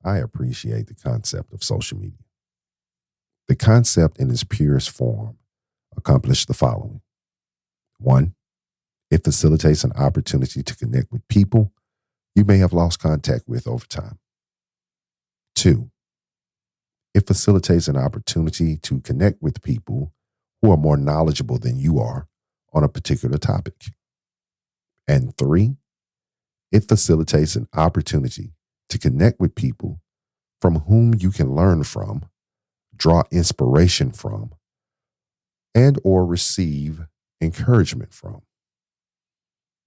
I appreciate the concept of social media. The concept in its purest form accomplished the following. 1, it facilitates an opportunity to connect with people you may have lost contact with over time. 2, it facilitates an opportunity to connect with people who are more knowledgeable than you are on a particular topic. And 3, it facilitates an opportunity to connect with people from whom you can learn from, draw inspiration from, and or receive encouragement from.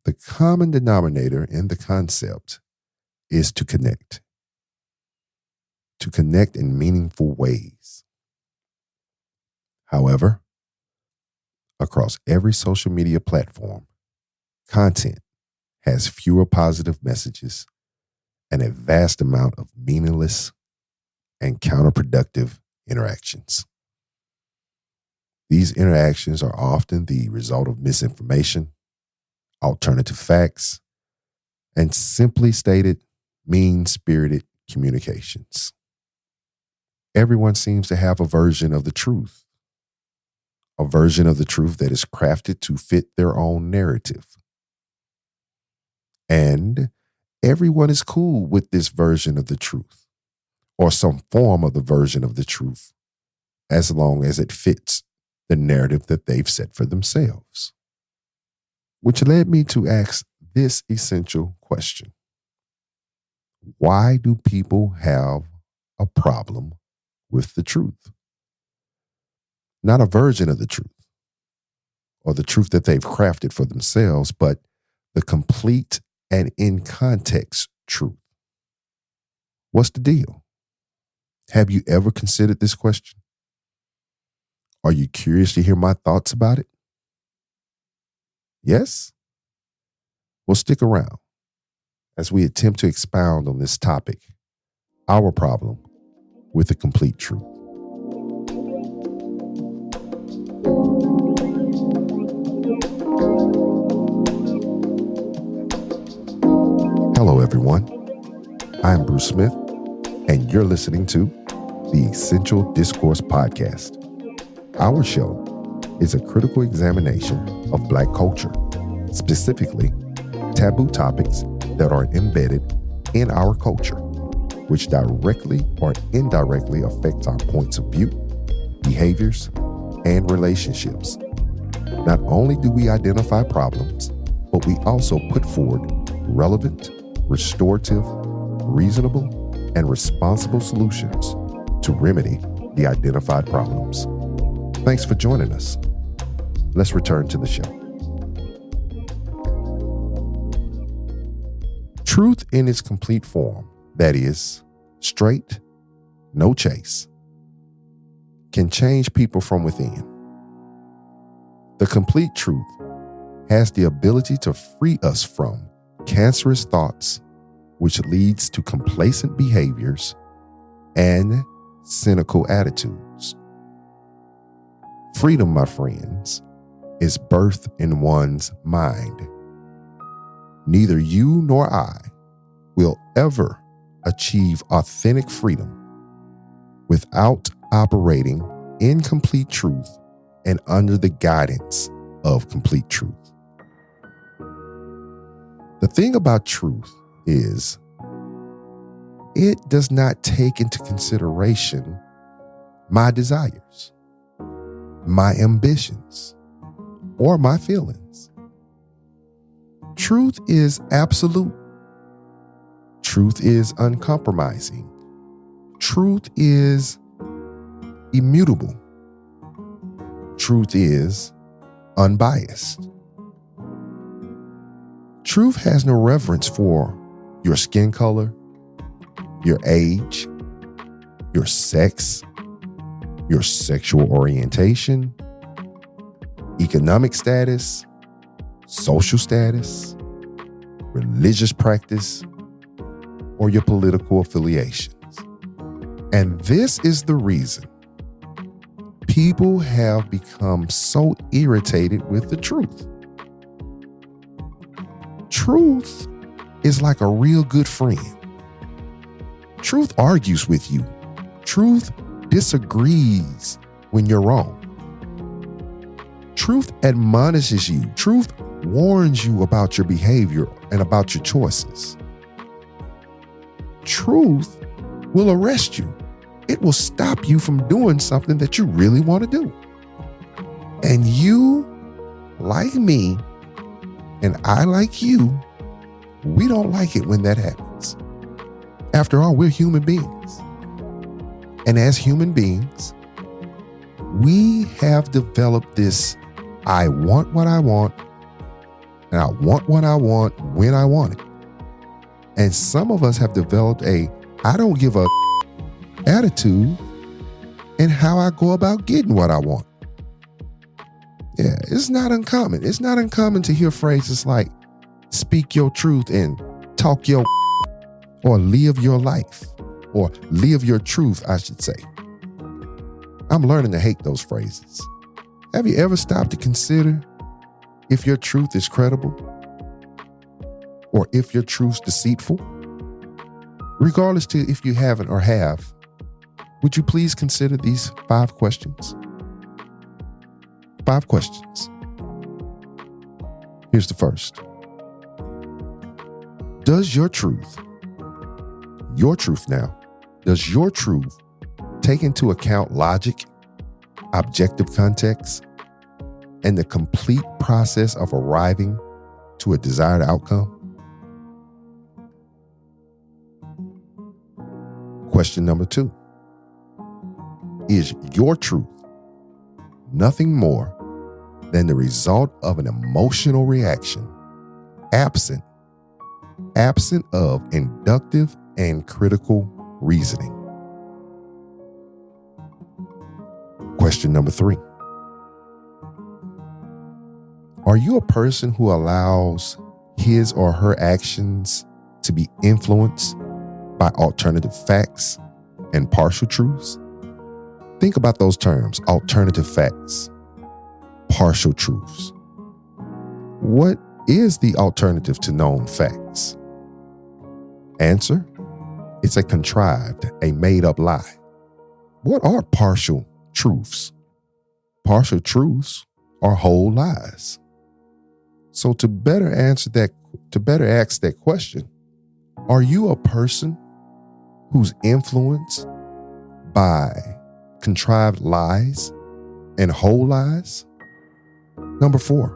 The common denominator in the concept is to connect in meaningful ways. However, across every social media platform, content has fewer positive messages and a vast amount of meaningless and counterproductive interactions. These interactions are often the result of misinformation, alternative facts, and simply stated, mean-spirited communications. Everyone seems to have a version of the truth that is crafted to fit their own narrative. And everyone is cool with this version of the truth, or some form of the version of the truth, as long as it fits the narrative that they've set for themselves. Which led me to ask this essential question. Why do people have a problem with the truth? Not a version of the truth, or the truth that they've crafted for themselves, but the complete and in context truth. What's the deal? Have you ever considered this question? Are you curious to hear my thoughts about it? Yes? Well, stick around as we attempt to expound on this topic, our problem with the complete truth. Hello, everyone. I'm Bruce Smith, and you're listening to the Essential Discourse Podcast. Our show is a critical examination of Black culture, specifically taboo topics that are embedded in our culture, which directly or indirectly affects our points of view, behaviors, and relationships. Not only do we identify problems, but we also put forward relevant, restorative, reasonable, and responsible solutions to remedy the identified problems. Thanks for joining us. Let's return to the show. Truth in its complete form, that is, straight, no chase, can change people from within. The complete truth has the ability to free us from cancerous thoughts, which leads to complacent behaviors and cynical attitudes. Freedom, my friends, is birthed in one's mind. Neither you nor I will ever achieve authentic freedom without operating in complete truth and under the guidance of complete truth. The thing about truth is it does not take into consideration my desires, my ambitions, or my feelings. Truth is absolute. Truth is uncompromising. Truth is immutable. Truth is unbiased. Truth has no reverence for your skin color, your age, your sex, your sexual orientation, economic status, social status, religious practice, or your political affiliations. And this is the reason people have become so irritated with the truth. Truth is like a real good friend. Truth argues with you. Truth disagrees when you're wrong. Truth admonishes you. Truth warns you about your behavior and about your choices. Truth will arrest you. It will stop you from doing something that you really want to do. And you, like me, and I, like you, we don't like it when that happens. After all, we're human beings. And as human beings, we have developed this I want what I want, and I want what I want when I want it. And some of us have developed a I don't give a attitude in how I go about getting what I want. Yeah, it's not uncommon. It's not uncommon to hear phrases like speak your truth and talk your or live your life, or live your truth, I should say. I'm learning to hate those phrases. Have you ever stopped to consider if your truth is credible or if your truth's deceitful? Regardless to if you haven't or have, would you please consider these 5 questions? 5 questions. Here's the first. Does your truth take into account logic, objective context, and the complete process of arriving to a desired outcome? Question number 2. Is your truth nothing more than the result of an emotional reaction, absent of inductive and critical reasoning? Question number 3. Are you a person who allows his or her actions to be influenced by alternative facts and partial truths? Think about those terms, alternative facts, partial truths. What is the alternative to known facts? Answer: it's a contrived, a made-up lie. What are partial truths? Partial truths are whole lies. So to better ask that question, are you a person who's influenced by contrived lies and whole lies? Number 4,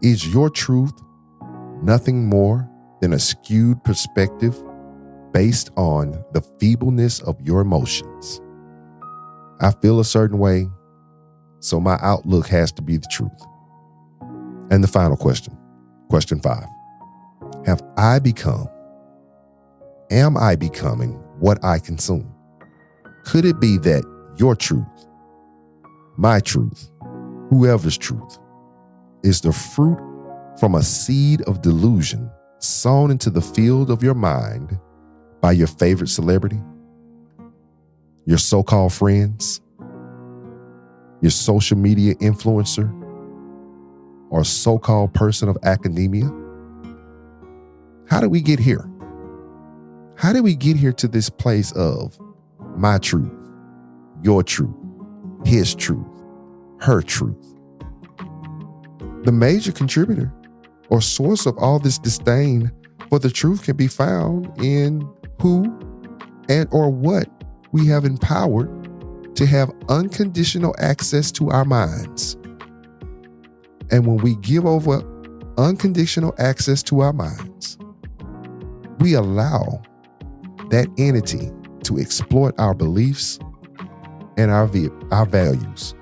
is your truth nothing more than a skewed perspective based on the feebleness of your emotions? I feel a certain way, so my outlook has to be the truth. And the final question, question 5. Am I becoming what I consume? Could it be that your truth, my truth, whoever's truth, is the fruit from a seed of delusion sown into the field of your mind by your favorite celebrity, your so-called friends, your social media influencer, or so-called person of academia? How did we get here? How did we get here to this place of my truth, your truth, his truth, her truth? The major contributor or source of all this disdain for the truth can be found in who and or what we have empowered to have unconditional access to our minds. And when we give over unconditional access to our minds, we allow that entity to exploit our beliefs and our values.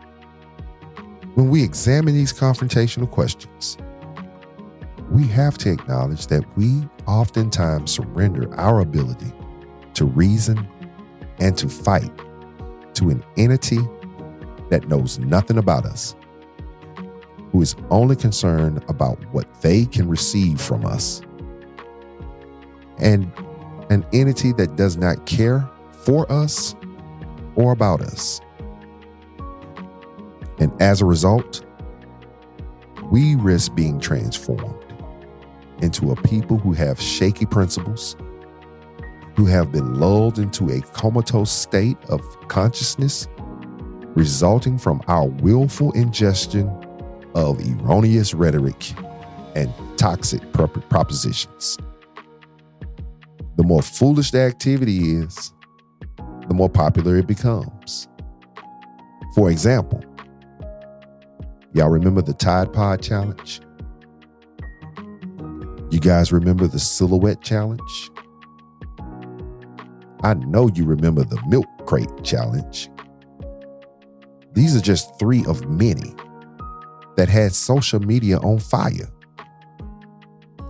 When we examine these confrontational questions, we have to acknowledge that we oftentimes surrender our ability to reason and to fight to an entity that knows nothing about us, who is only concerned about what they can receive from us, and an entity that does not care for us or about us. And as a result, we risk being transformed into a people who have shaky principles, who have been lulled into a comatose state of consciousness resulting from our willful ingestion of erroneous rhetoric and toxic propositions. The more foolish the activity is, the more popular it becomes. For example, y'all remember the Tide Pod Challenge? You guys remember the Silhouette Challenge? I know you remember the Milk Crate Challenge. These are just 3 of many that had social media on fire.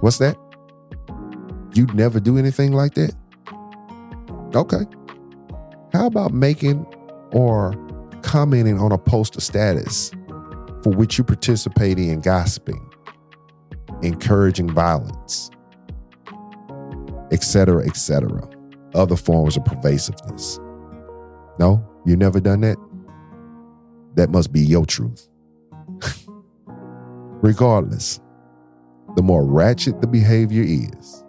What's that? You'd never do anything like that? Okay. How about making or commenting on a post or status for which you participate in gossiping, encouraging violence, etc., etc., other forms of pervasiveness? No, you never done that? That must be your truth. Regardless, the more ratchet the behavior is,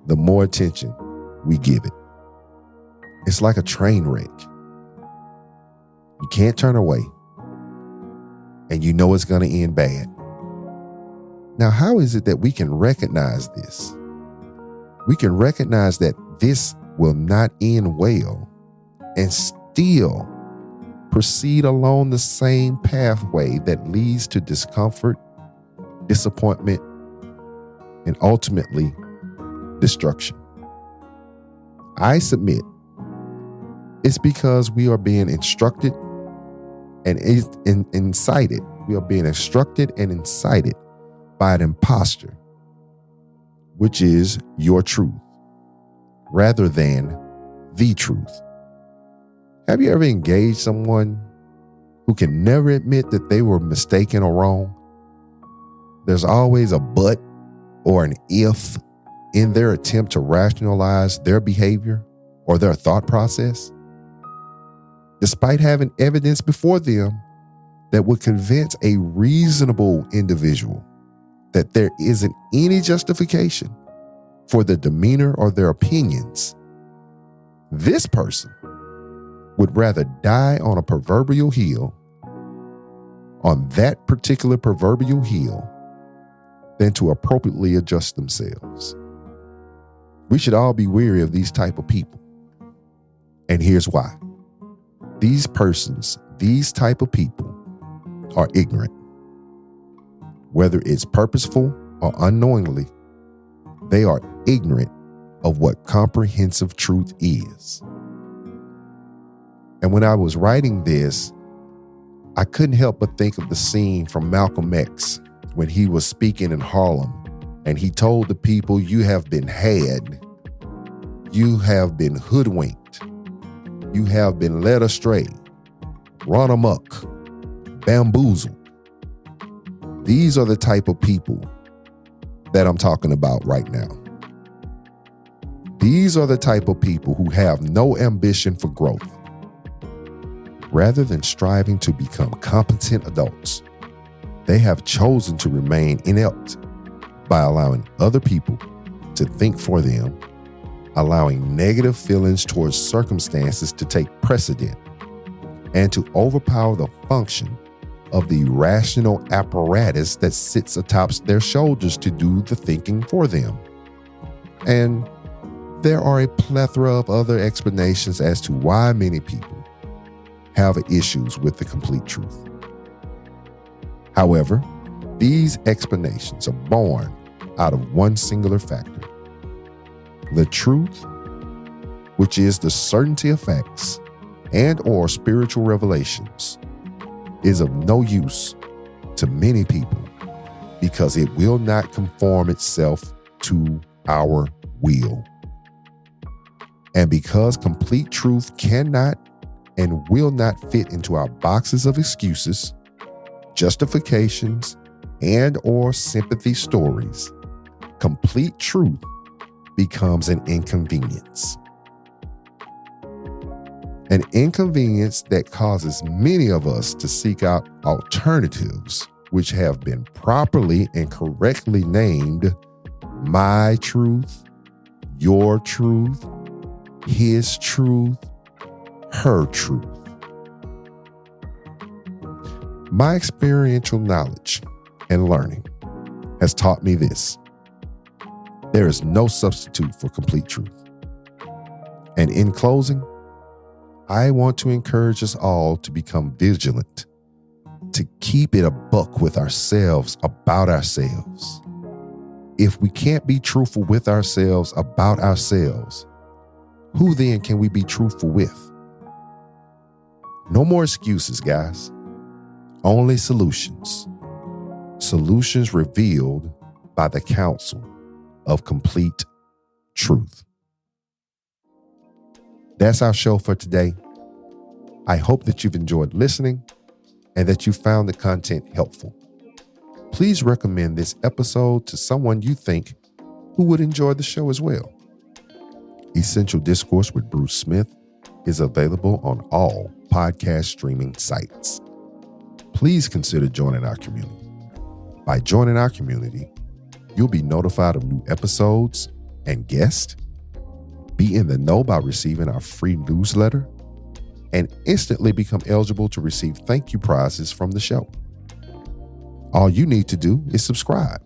the more attention we give it. It's like a train wreck. You can't turn away, and you know it's going to end bad. Now, how is it that we can recognize this? We can recognize that this will not end well and still proceed along the same pathway that leads to discomfort, disappointment, and ultimately destruction. I submit it's because we are being instructed and incited. We are being instructed and incited by an imposter, which is your truth, rather than the truth. Have you ever engaged someone who can never admit that they were mistaken or wrong? There's always a but or an if in their attempt to rationalize their behavior or their thought process, despite having evidence before them that would convince a reasonable individual that there isn't any justification for their demeanor or their opinions. This person would rather die on a proverbial hill, on that particular proverbial hill, than to appropriately adjust themselves. We should all be wary of these type of people. And here's why. These persons, these type of people, are ignorant. Whether it's purposeful or unknowingly, they are ignorant of what comprehensive truth is. And when I was writing this, I couldn't help but think of the scene from Malcolm X when he was speaking in Harlem and he told the people, you have been had, you have been hoodwinked, you have been led astray, run amok, bamboozled. These are the type of people that I'm talking about right now. These are the type of people who have no ambition for growth. Rather than striving to become competent adults, they have chosen to remain inept by allowing other people to think for them, allowing negative feelings towards circumstances to take precedent, and to overpower the function of the rational apparatus that sits atop their shoulders to do the thinking for them. And there are a plethora of other explanations as to why many people have issues with the complete truth. However, these explanations are born out of one singular factor. The truth, which is the certainty of facts and or spiritual revelations, is of no use to many people because it will not conform itself to our will. And because complete truth cannot and will not fit into our boxes of excuses, justifications, and or sympathy stories, complete truth becomes an inconvenience. An inconvenience that causes many of us to seek out alternatives which have been properly and correctly named my truth, your truth, his truth, her truth. My experiential knowledge and learning has taught me this. There is no substitute for complete truth. And in closing, I want to encourage us all to become vigilant, to keep it a buck with ourselves about ourselves. If we can't be truthful with ourselves about ourselves, who then can we be truthful with? No more excuses, guys. Only solutions. Solutions revealed by the counsel of complete truth. That's our show for today. I hope that you've enjoyed listening and that you found the content helpful. Please recommend this episode to someone you think who would enjoy the show as well. Essential Discourse with Bruce Smith is available on all podcast streaming sites. Please consider joining our community. By joining our community, you'll be notified of new episodes and guests, be in the know by receiving our free newsletter, and instantly become eligible to receive thank you prizes from the show. All you need to do is subscribe.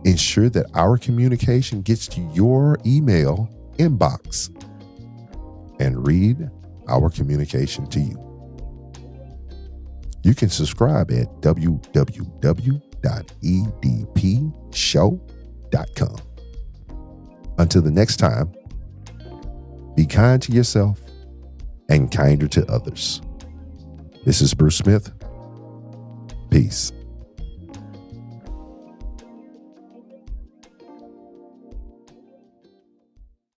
Ensure that our communication gets to your email inbox and read our communication to you. You can subscribe at www.edpshow.com. Until the next time, be kind to yourself and kinder to others. This is Bruce Smith. Peace.